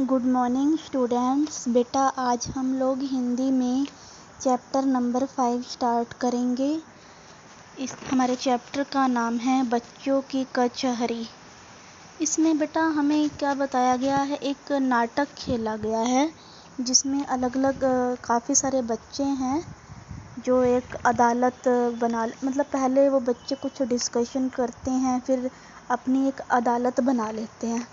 Good morning students. बेटा आज हम लोग हिंदी में चैप्टर नंबर 5 स्टार्ट करेंगे। इस हमारे चैप्टर का नाम है बच्चों की कचहरी। इसमें बेटा हमें क्या बताया गया है, एक नाटक खेला गया है जिसमें अलग अलग काफ़ी सारे बच्चे हैं जो एक अदालत मतलब पहले वो बच्चे कुछ डिस्कशन करते हैं, फिर अपनी एक अदालत बना लेते हैं।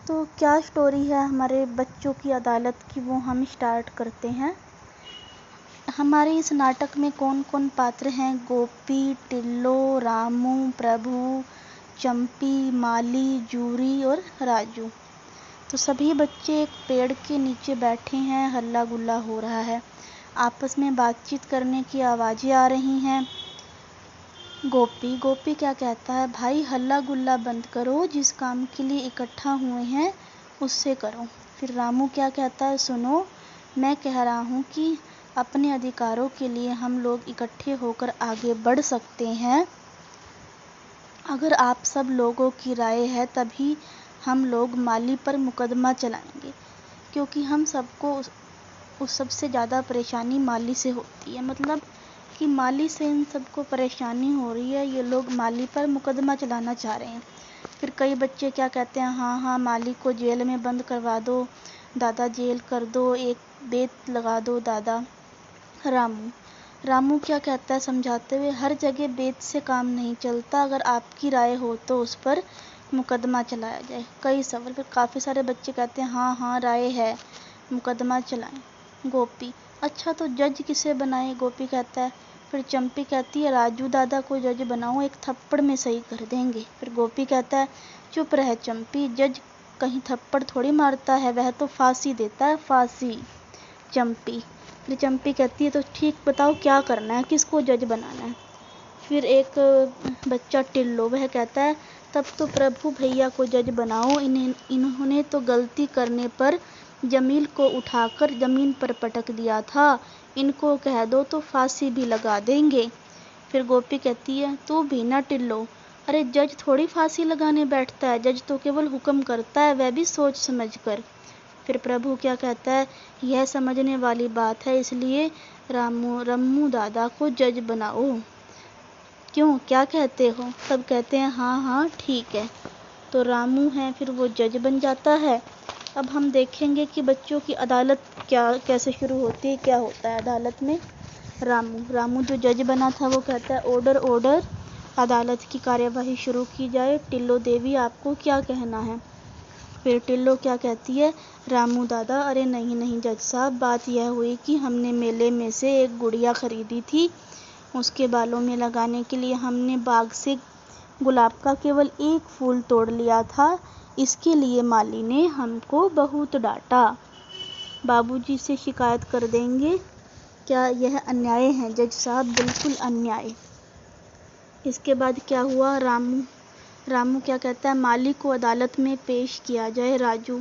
तो क्या स्टोरी है हमारे बच्चों की अदालत की, वो हम स्टार्ट करते हैं। हमारे इस नाटक में कौन कौन पात्र हैं? गोपी, टिल्लो, रामू, प्रभु, चंपी, माली, जूरी और राजू। तो सभी बच्चे एक पेड़ के नीचे बैठे हैं, हल्ला गुल्ला हो रहा है, आपस में बातचीत करने की आवाज़ें आ रही हैं। गोपी क्या कहता है, भाई हल्ला गुल्ला बंद करो, जिस काम के लिए इकट्ठा हुए हैं उससे करो। फिर रामू क्या कहता है, सुनो मैं कह रहा हूँ कि अपने अधिकारों के लिए हम लोग इकट्ठे होकर आगे बढ़ सकते हैं। अगर आप सब लोगों की राय है तभी हम लोग माली पर मुकदमा चलाएंगे, क्योंकि हम सबको उस सबसे ज़्यादा परेशानी माली से होती है। मतलब कि माली से इन सबको परेशानी हो रही है, ये लोग माली पर मुकदमा चलाना चाह रहे हैं। फिर कई बच्चे क्या कहते हैं, हाँ माली को जेल में बंद करवा दो दादा, जेल कर दो, एक बेत लगा दो दादा। रामू क्या कहता है समझाते हुए, हर जगह बेत से काम नहीं चलता, अगर आपकी राय हो तो उस पर मुकदमा चलाया जाए। कई सवाल, फिर काफ़ी सारे बच्चे कहते हैं हाँ राय है, मुकदमा चलाएं। गोपी, अच्छा तो जज किसे बनाए? गोपी कहता है। फिर चंपी कहती है, राजू दादा को जज बनाओ, एक थप्पड़ में सही कर देंगे। फिर गोपी कहता है, चुप रह चंपी, जज कहीं थप्पड़ थोड़ी मारता है, वह तो फांसी देता है, फांसी। चंपी, फिर चंपी कहती है, तो ठीक बताओ क्या करना है, किसको जज बनाना है? फिर एक बच्चा टिल्लो, वह कहता है, तब तो प्रभु भैया को जज बनाओ, इन्होंने तो गलती करने पर जमील को उठाकर जमीन पर पटक दिया था, इनको कह दो तो फांसी भी लगा देंगे। फिर गोपी कहती है, तू भी ना टिल्लो, अरे जज थोड़ी फांसी लगाने बैठता है, जज तो केवल हुक्म करता है, वह भी सोच समझ कर। फिर प्रभु क्या कहता है, यह समझने वाली बात है, इसलिए रम्मू दादा को जज बनाओ। क्यों, क्या कहते हो? सब कहते हैं हाँ ठीक है। तो रामू है, फिर वो जज बन जाता है। अब हम देखेंगे कि बच्चों की अदालत कैसे शुरू होती है, क्या होता है अदालत में। रामू जो जज बना था वो कहता है, ऑर्डर, अदालत की कार्यवाही शुरू की जाए। टिल्लो देवी आपको क्या कहना है? फिर टिल्लो क्या कहती है, रामू दादा, अरे नहीं जज साहब, बात यह हुई कि हमने मेले में से एक गुड़िया खरीदी थी, उसके बालों में लगाने के लिए हमने बाग से गुलाब का केवल एक फूल तोड़ लिया था, इसके लिए माली ने हमको बहुत डांटा, बाबूजी से शिकायत कर देंगे। क्या यह अन्याय है जज साहब? बिल्कुल अन्याय। इसके बाद क्या हुआ, रामू क्या कहता है, माली को अदालत में पेश किया जाए। राजू,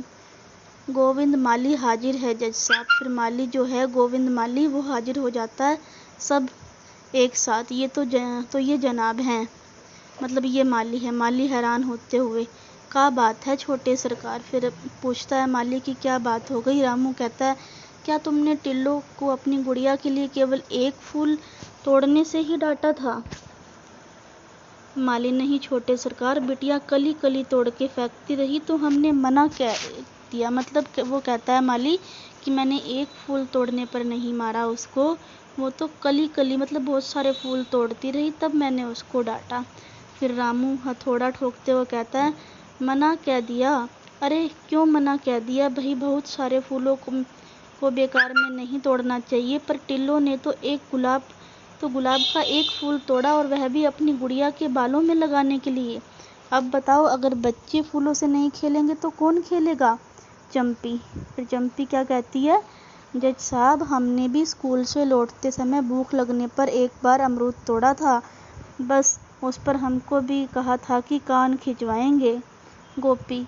गोविंद माली हाजिर है जज साहब। फिर माली जो है, गोविंद माली, वो हाजिर हो जाता है, सब एक साथ। ये जनाब हैं, मतलब ये माली है। माली हैरान होते हुए, क्या बात है छोटे सरकार? फिर पूछता है माली की क्या बात हो गई? रामू कहता है, क्या तुमने टिल्लो को अपनी गुड़िया के लिए केवल एक फूल तोड़ने से ही डांटा था? माली, नहीं छोटे सरकार, बिटिया कली कली तोड़ के फेंकती रही तो हमने मना कह दिया। मतलब वो कहता है माली कि मैंने एक फूल तोड़ने पर नहीं मारा उसको, वो तो कली कली मतलब बहुत सारे फूल तोड़ती रही, तब मैंने उसको डांटा। फिर रामू हथौड़ा ठोकते हुए कहता है, मना कह दिया? अरे क्यों मना कह दिया भाई, बहुत सारे फूलों को बेकार में नहीं तोड़ना चाहिए, पर टिल्लो ने तो गुलाब का एक फूल तोड़ा, और वह भी अपनी गुड़िया के बालों में लगाने के लिए। अब बताओ, अगर बच्चे फूलों से नहीं खेलेंगे तो कौन खेलेगा? चंपी, फिर चंपी क्या कहती है, जज साहब, हमने भी स्कूल से लौटते समय भूख लगने पर एक बार अमरूद तोड़ा था, बस उस पर हमको भी कहा था कि कान खिंचवाएंगे। गोपी,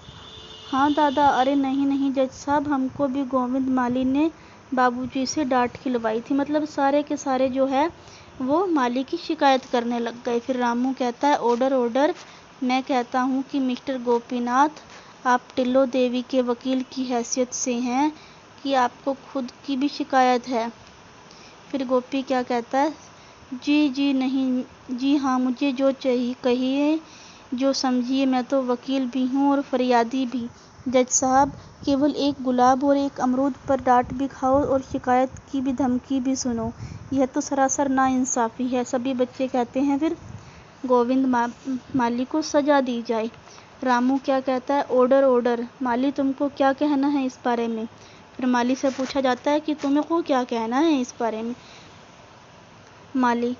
हाँ दादा, अरे नहीं जज साहब, हमको भी गोविंद माली ने बाबूजी से डांट खिलवाई थी। मतलब सारे के सारे जो है वो माली की शिकायत करने लग गए। फिर रामू कहता है, ऑर्डर, मैं कहता हूँ कि मिस्टर गोपीनाथ, आप टिल्लो देवी के वकील की हैसियत से हैं कि आपको खुद की भी शिकायत है। फिर गोपी क्या कहता है, जी नहीं, जी हाँ, मुझे जो चाहिए कहिए, जो समझिए, मैं तो वकील भी हूँ और फरियादी भी। जज साहब, केवल एक गुलाब और एक अमरूद पर डांट भी खाओ और शिकायत की भी धमकी भी सुनो, यह तो सरासर नाइंसाफ़ी है। सभी बच्चे कहते हैं फिर गोविंद माली को सजा दी जाए। रामू क्या कहता है, ऑर्डर ऑर्डर। माली, तुमको क्या कहना है इस बारे में? फिर माली से पूछा जाता है कि तुमको क्या कहना है इस बारे में। माली,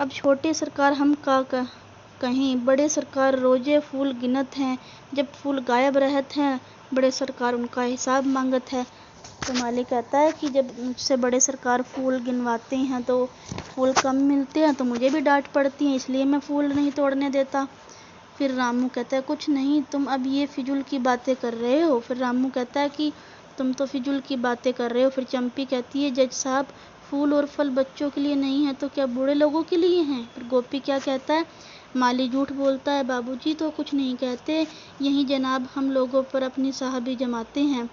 अब छोटे सरकार हम का कहीं, बड़े सरकार रोजे फूल गिनत हैं, जब फूल गायब रहत हैं बड़े सरकार उनका हिसाब मांगत है। तो माली कहता है कि जब मुझसे बड़े सरकार फूल गिनवाते हैं तो फूल कम मिलते हैं तो मुझे भी डांट पड़ती है, इसलिए मैं फूल नहीं तोड़ने देता। फिर रामू कहता है, कुछ नहीं, तुम अब ये फिजूल की बातें कर रहे हो। फिर रामू कहता है कि तुम तो फिजूल की बातें कर रहे हो। फिर चंपी कहती है, जज साहब, फूल और फल बच्चों के लिए नहीं है तो क्या बूढ़े लोगों के लिए हैं? फिर गोपी क्या कहता है, माली झूठ बोलता है, बाबूजी तो कुछ नहीं कहते, यही जनाब हम लोगों पर अपनी साहबी जमाते हैं।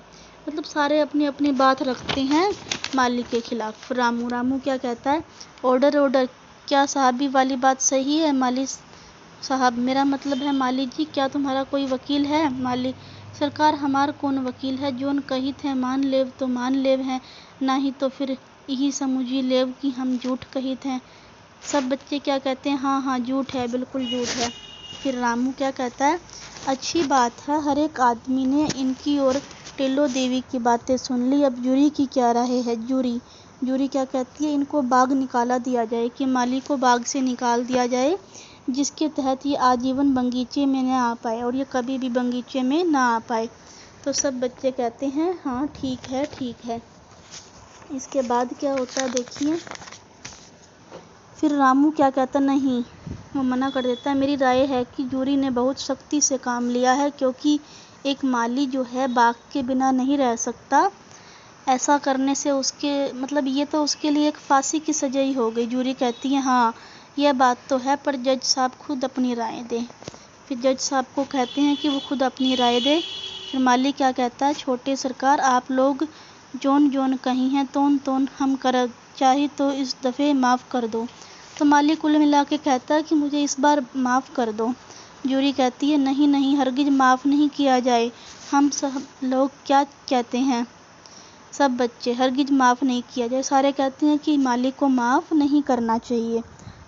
मतलब सारे अपनी अपनी बात रखते हैं माली के खिलाफ। रामू क्या कहता है, ऑर्डर ऑर्डर। क्या साहबी वाली बात सही है माली साहब? मेरा मतलब है माली जी, क्या तुम्हारा कोई वकील है? माली, सरकार हमार कौन वकील है, जोन कहित है मान लेव तो मान लेव है, ना ही तो फिर यही समझी लेव कि हम झूठ कहित हैं। सब बच्चे क्या कहते हैं, हाँ हाँ झूठ है, बिल्कुल झूठ है। फिर रामू क्या कहता है, अच्छी बात है, हर एक आदमी ने इनकी और टिल्लो देवी की बातें सुन ली, अब जूरी की क्या राय है? जूरी क्या कहती है, इनको बाग निकाला दिया जाए, कि माली को बाग से निकाल दिया जाए, जिसके तहत ये आजीवन बगीचे में न आ पाए और ये कभी भी बगीचे में ना आ पाए। तो सब बच्चे कहते हैं हाँ ठीक है ठीक है। इसके बाद क्या होता है देखिए। फिर रामू क्या कहता, नहीं, वो मना कर देता है, मेरी राय है कि जूरी ने बहुत सख्ती से काम लिया है, क्योंकि एक माली जो है बाग के बिना नहीं रह सकता। ऐसा करने से उसके मतलब ये तो उसके लिए एक फांसी की सजा ही हो गई। जूरी कहती है हाँ यह बात तो है, पर जज साहब खुद अपनी राय दें। फिर जज साहब को कहते हैं कि वो खुद अपनी राय दे। फिर माली क्या कहता है, छोटे सरकार आप लोग जोन जोन कही हैं तोन तोन हम कर, चाहे तो इस दफ़े माफ़ कर दो। तो माली कुल मिला के कहता है कि मुझे इस बार माफ़ कर दो। जूरी कहती है नहीं नहीं, हरगिज़ माफ़ नहीं किया जाए, हम सब लोग क्या कहते हैं, सब बच्चे, हरगिज़ माफ़ नहीं किया जाए। सारे कहते हैं कि मालिक को माफ़ नहीं करना चाहिए।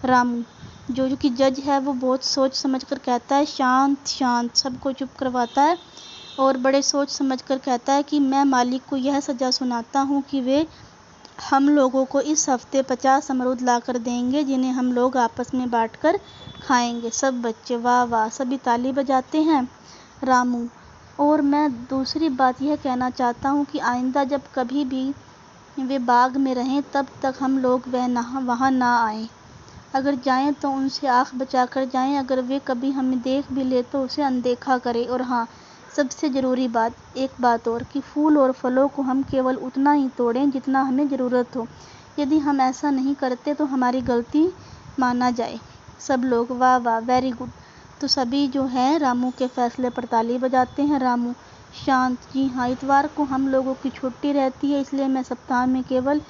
रामू जो कि जज है वो बहुत सोच समझ कर कहता है, शांत शांत, सबको चुप करवाता है और बड़े सोच समझ कर कहता है कि मैं मालिक को यह सज़ा सुनाता हूँ कि वे हम लोगों को इस हफ्ते 50 अमरूद ला कर देंगे, जिन्हें हम लोग आपस में बांट कर खाएंगे। सब बच्चे वाह वाह, सभी ताली बजाते हैं। रामू, और मैं दूसरी बात यह कहना चाहता हूँ कि आइंदा जब कभी भी वे बाग में रहें तब तक हम लोग वहाँ ना आएं। अगर जाएं तो उनसे आँख बचा कर जाएं, अगर वे कभी हमें देख भी ले तो उसे अनदेखा करें। और हाँ, सबसे ज़रूरी बात, एक बात और, कि फूल और फलों को हम केवल उतना ही तोड़ें जितना हमें ज़रूरत हो। यदि हम ऐसा नहीं करते तो हमारी गलती माना जाए। सब लोग वाह वाह, वेरी गुड। तो सभी जो हैं रामू के फैसले पर ताली बजाते हैं। रामू शांत, जी हाँ, इतवार को हम लोगों की छुट्टी रहती है, इसलिए मैं सप्ताह में केवल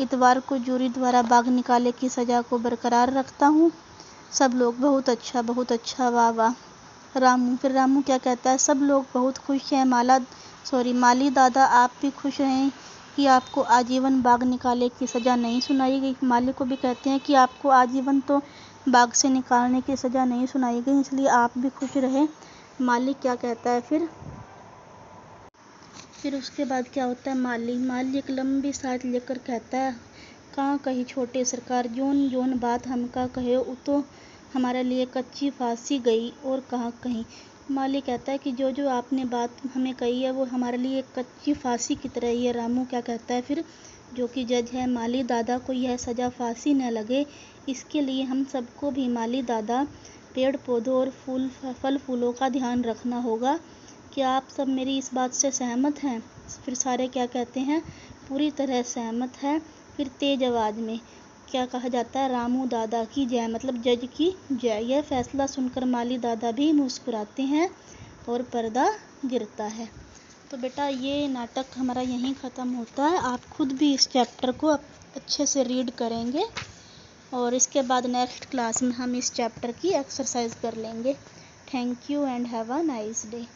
इतवार को जूरी द्वारा बाग निकाले की सज़ा को बरकरार रखता हूँ। सब लोग बहुत अच्छा, वाह वाह। रामू, फिर रामू क्या कहता है, सब लोग बहुत खुश हैं। माली दादा आप भी खुश रहें कि आपको आजीवन बाग निकाले की सज़ा नहीं सुनाई गई। माली को भी कहते हैं कि आपको आजीवन तो बाग से निकालने की सज़ा नहीं सुनाई गई, इसलिए आप भी खुश रहें। माली क्या कहता है फिर उसके बाद क्या होता है, माली एक लंबी सांस लेकर कहता है, कहाँ कही छोटे सरकार, जोन जोन बात हमका कहे वो तो हमारे लिए कच्ची फांसी गई, और कहाँ कहीं। माली कहता है कि जो जो आपने बात हमें कही है वो हमारे लिए एक कच्ची फांसी की तरह ही है। रामू क्या कहता है फिर, जो कि जज है, माली दादा को यह सज़ा फांसी न लगे, इसके लिए हम सबको भी माली दादा पेड़ पौधों और फल फूलों का ध्यान रखना होगा। क्या आप सब मेरी इस बात से सहमत हैं? फिर सारे क्या कहते हैं, पूरी तरह सहमत है। फिर तेज आवाज़ में क्या कहा जाता है, रामू दादा की जय, मतलब जज की जय। यह फैसला सुनकर माली दादा भी मुस्कुराते हैं। और पर्दा गिरता है। तो बेटा ये नाटक हमारा यहीं ख़त्म होता है। आप खुद भी इस चैप्टर को अच्छे से रीड करेंगे और इसके बाद नेक्स्ट क्लास में हम इस चैप्टर की एक्सरसाइज कर लेंगे। Thank you and have a nice day.